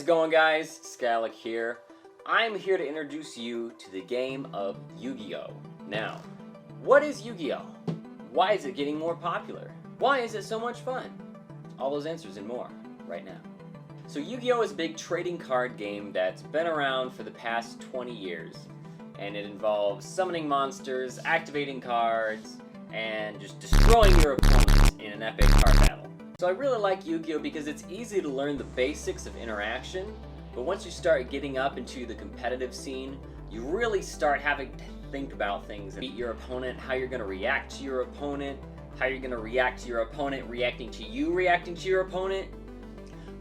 going, guys? Skylick here. I'm here to introduce you to the game of Yu-Gi-Oh! Now, what is Yu-Gi-Oh? Why is it getting more popular? Why is it so much fun? All those answers and more right now. So Yu-Gi-Oh! Is a big trading card game that's been around for the past 20 years. And it involves summoning monsters, activating cards, and just destroying your opponents in an epic card battle. So I really like Yu-Gi-Oh! Because it's easy to learn the basics of interaction, but once you start getting up into the competitive scene, you really start having to think about things and beat your opponent, how you're going to react to your opponent, how you're going to react to your opponent reacting to you reacting to your opponent.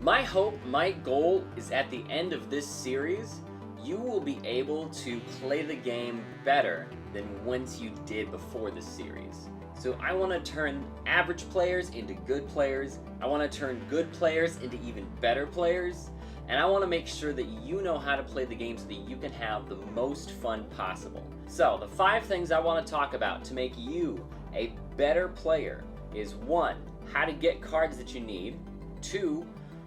My hope, my goal is at the end of this series, you will be able to play the game better than once you did before this series. So I want to turn average players into good players, I want to turn good players into even better players, and I want to make sure that you know how to play the game so that you can have the most fun possible. So the 5 things I want to talk about to make you a better player is 1. How to get cards that you need, 2.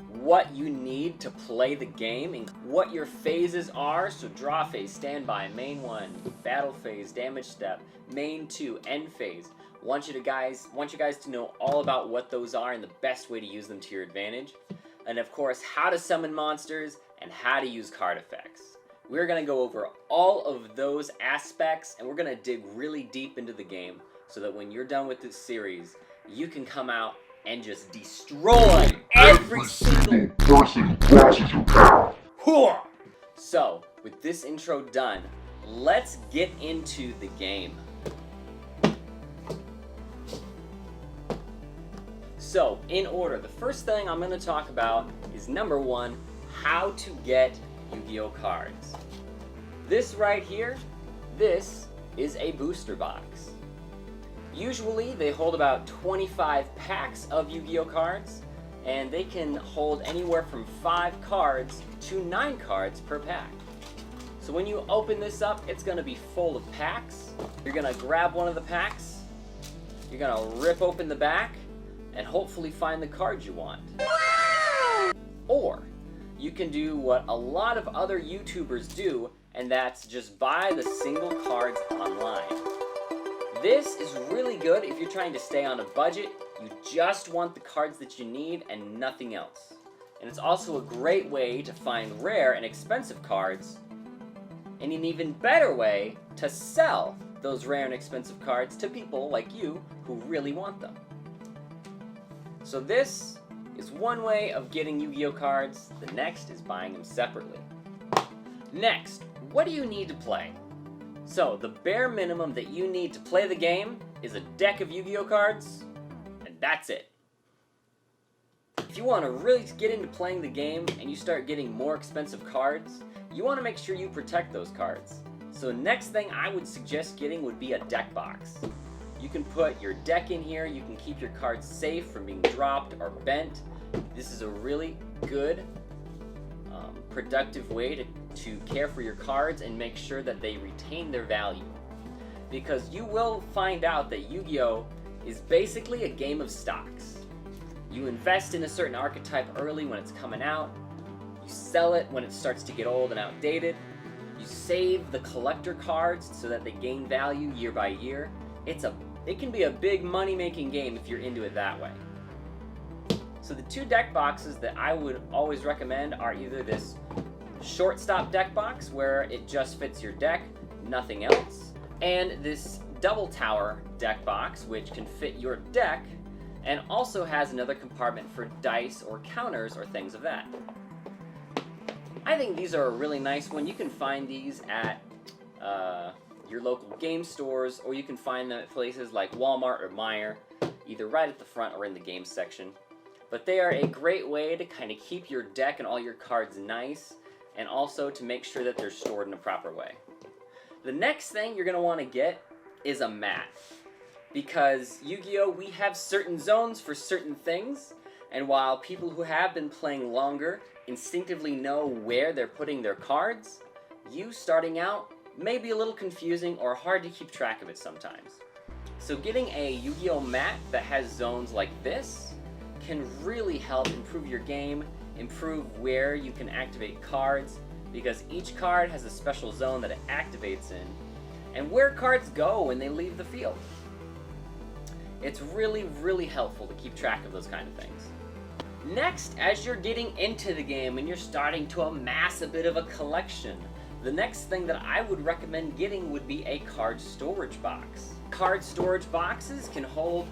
What you need to play the game and what your phases are. So draw phase, standby, main 1, battle phase, damage step, main 2, end phase. Want you guys to know all about what those are and the best way to use them to your advantage. And of course, how to summon monsters and how to use card effects. We're going to go over all of those aspects and we're going to dig really deep into the game so that when you're done with this series, you can come out and just destroy every single person who crosses your path. So, with this intro done, let's get into the game. So, in order, the first thing I'm going to talk about is number 1, how to get Yu-Gi-Oh! Cards. This right here, this is a booster box. Usually, they hold about 25 packs of Yu-Gi-Oh! Cards, and they can hold anywhere from 5 cards to 9 cards per pack. So when you open this up, it's going to be full of packs. You're going to grab one of the packs, you're going to rip open the back, and hopefully find the card you want. Or you can do what a lot of other YouTubers do, and that's just buy the single cards online. This is really good if you're trying to stay on a budget, you just want the cards that you need and nothing else. And it's also a great way to find rare and expensive cards, and an even better way to sell those rare and expensive cards to people like you who really want them. So this is one way of getting Yu-Gi-Oh! Cards. The next is buying them separately. Next, what do you need to play? So the bare minimum that you need to play the game is a deck of Yu-Gi-Oh! Cards, and that's it. If you want to really get into playing the game and you start getting more expensive cards, you want to make sure you protect those cards. So next thing I would suggest getting would be a deck box. You can put your deck in here, you can keep your cards safe from being dropped or bent. This is a really good, productive way to care for your cards and make sure that they retain their value. Because you will find out that Yu-Gi-Oh! Is basically a game of stocks. You invest in a certain archetype early when it's coming out, you sell it when it starts to get old and outdated, you save the collector cards so that they gain value year by year. It can be a big money-making game if you're into it that way. So the 2 deck boxes that I would always recommend are either this shortstop deck box where it just fits your deck, nothing else, and this double tower deck box which can fit your deck and also has another compartment for dice or counters or things of that. I think these are a really nice one. You can find these at your local game stores, or you can find them at places like Walmart or Meijer, either right at the front or in the games section. But they are a great way to kind of keep your deck and all your cards nice, and also to make sure that they're stored in a proper way. The next thing you're going to want to get is a mat. Because Yu-Gi-Oh! We have certain zones for certain things, and while people who have been playing longer instinctively know where they're putting their cards, you starting out may be a little confusing or hard to keep track of it sometimes. So getting a Yu-Gi-Oh! Mat that has zones like this can really help improve your game improve where you can activate cards, because each card has a special zone that it activates in, and where cards go when they leave the field. It's really, really helpful to keep track of those kind of things. Next, as you're getting into the game and you're starting to amass a bit of a collection, the next thing that I would recommend getting would be a card storage box. Card storage boxes can hold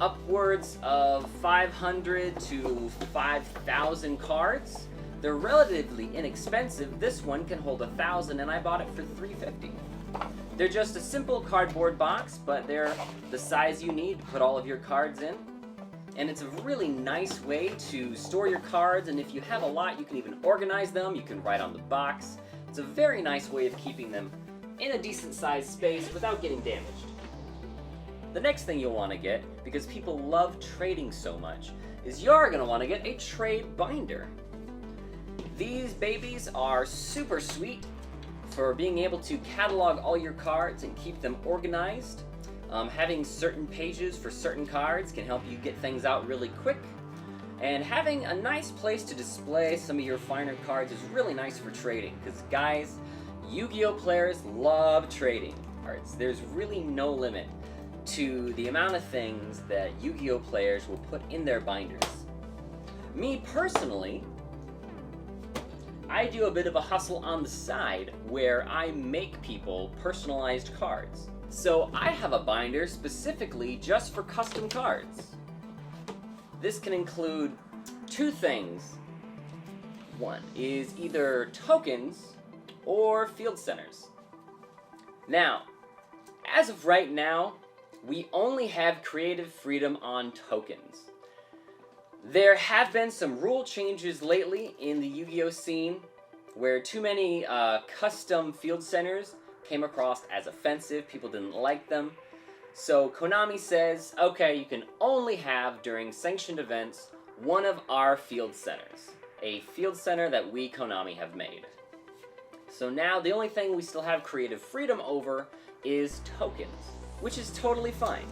upwards of 500 to 5,000 cards. They're relatively inexpensive. This one can hold 1,000 and I bought it for $3.50. They're just a simple cardboard box, but they're the size you need to put all of your cards in. And it's a really nice way to store your cards, and if you have a lot, you can even organize them. You can write on the box. It's a very nice way of keeping them in a decent sized space without getting damaged. The next thing you'll want to get, because people love trading so much, is you're going to want to get a trade binder. These babies are super sweet for being able to catalog all your cards and keep them organized. Having certain pages for certain cards can help you get things out really quick. And having a nice place to display some of your finer cards is really nice for trading, because guys, Yu-Gi-Oh players love trading cards. There's really no limit to the amount of things that Yu-Gi-Oh players will put in their binders. Me personally, I do a bit of a hustle on the side where I make people personalized cards. So I have a binder specifically just for custom cards. This can include two things. One is either tokens or field centers. Now, as of right now, we only have creative freedom on tokens. There have been some rule changes lately in the Yu-Gi-Oh scene where too many custom field centers came across as offensive. People didn't like them. So Konami says, okay, you can only have, during sanctioned events, one of our field centers. A field center that we, Konami, have made. So now the only thing we still have creative freedom over is tokens, which is totally fine.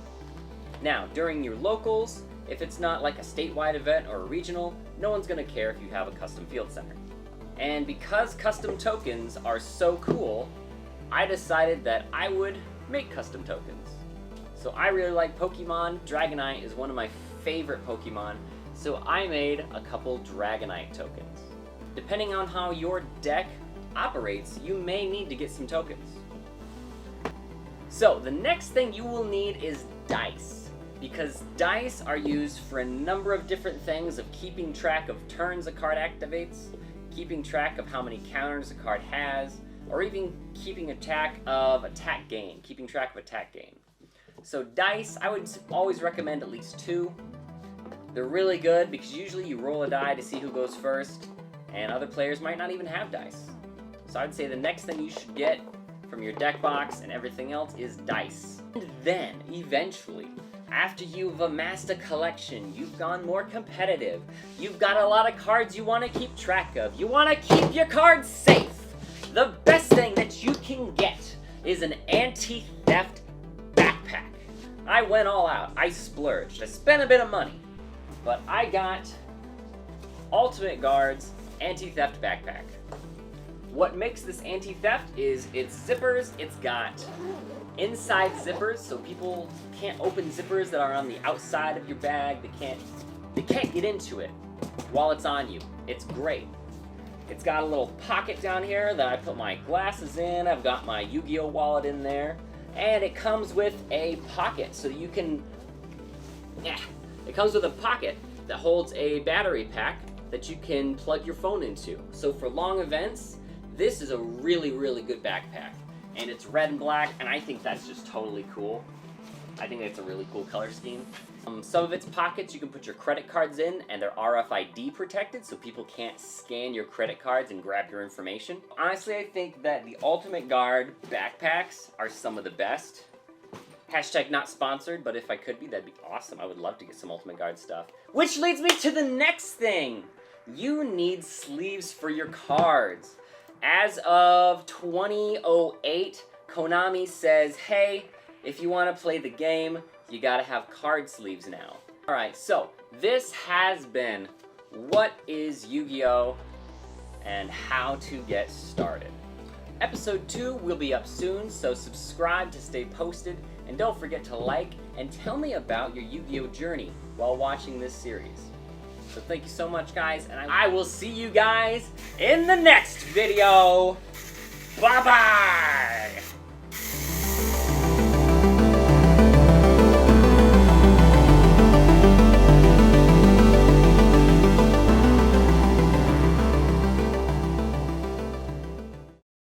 Now, during your locals, if it's not like a statewide event or a regional, no one's gonna care if you have a custom field center. And because custom tokens are so cool, I decided that I would make custom tokens. So I really like Pokemon. Dragonite is one of my favorite Pokemon, so I made a couple Dragonite tokens. Depending on how your deck operates, you may need to get some tokens. So the next thing you will need is dice, because dice are used for a number of different things of keeping track of turns a card activates, keeping track of how many counters a card has, or even keeping track of attack gain. So dice, I would always recommend at least 2. They're really good because usually you roll a die to see who goes first, and other players might not even have dice. So I'd say the next thing you should get from your deck box and everything else is dice. And then, eventually, after you've amassed a collection, you've gone more competitive, you've got a lot of cards you want to keep track of, you want to keep your cards safe, the best thing that you can get is an anti-theft backpack. I went all out. I splurged. I spent a bit of money. But I got Ultimate Guard's anti-theft backpack. What makes this anti-theft is its zippers. It's got inside zippers, so people can't open zippers that are on the outside of your bag. They can't get into it while it's on you. It's great. It's got a little pocket down here that I put my glasses in. I've got my Yu-Gi-Oh wallet in there. And it comes with a pocket so you can... It comes with a pocket that holds a battery pack that you can plug your phone into. So for long events, this is a really, really good backpack. And it's red and black, and I think that's just totally cool. I think it's a really cool color scheme. Some of its pockets you can put your credit cards in, and they're RFID protected, so people can't scan your credit cards and grab your information. Honestly, I think that the Ultimate Guard backpacks are some of the best. Hashtag not sponsored, but if I could be, that'd be awesome. I would love to get some Ultimate Guard stuff. Which leads me to the next thing. You need sleeves for your cards. As of 2008, Konami says, hey, if you want to play the game, you gotta have card sleeves now. Alright, so this has been what is Yu-Gi-Oh! And how to get started. Episode 2 will be up soon, so subscribe to stay posted, and don't forget to like and tell me about your Yu-Gi-Oh! Journey while watching this series. So thank you so much, guys, and I will see you guys in the next video. Bye-bye!